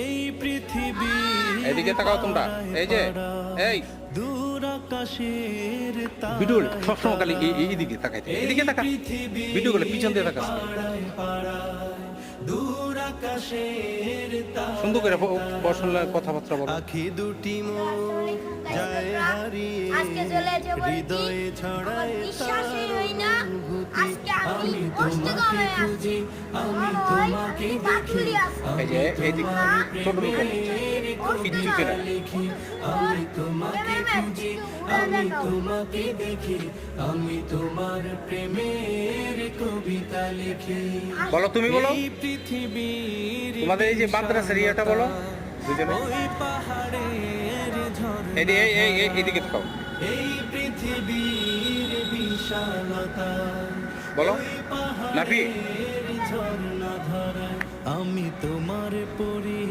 এই পৃথিবী এদিকে তাকাও তোমরা, এই যে এই দূর আকাশের ভিডিও সবসময় খালি এইদিকে তাকাইতে, এদিকে তাকা, ভিডিও গুলো পিছন দিয়ে তাকাস, দূর আকাশের সুন্দর করে বসলে কথাবার্তা বলো। আখি দুটি মোর যায় হারিয়ে আজকে চলে যাব হৃদয়ে ছড়ায় বিশ্বাসই হই না আজকে আমি আমি কষ্ট তোমাকে করে খুঁজি, আমি তোমাকে দেখি, এই যে এইদিকে ছোট লোক কিচ্ছু না, লিখি, আমি তোমাকে খুঁজি, আমি তোমাকে দেখি, আমি তোমার প্রেমের কবিতা লিখি। বলো তুমি বলো, এই পৃথিবীর তোমাদের এই যে মাদ্রাসার ইয়েটা বলো দুজনে, ওই পাহাড়ের ঝর্ণা, এইদিকে তাকাও, এই পৃথিবীর বিশালতা, বলো নাফি। ঝর্ণা ধারায় আমি তোমার পরি।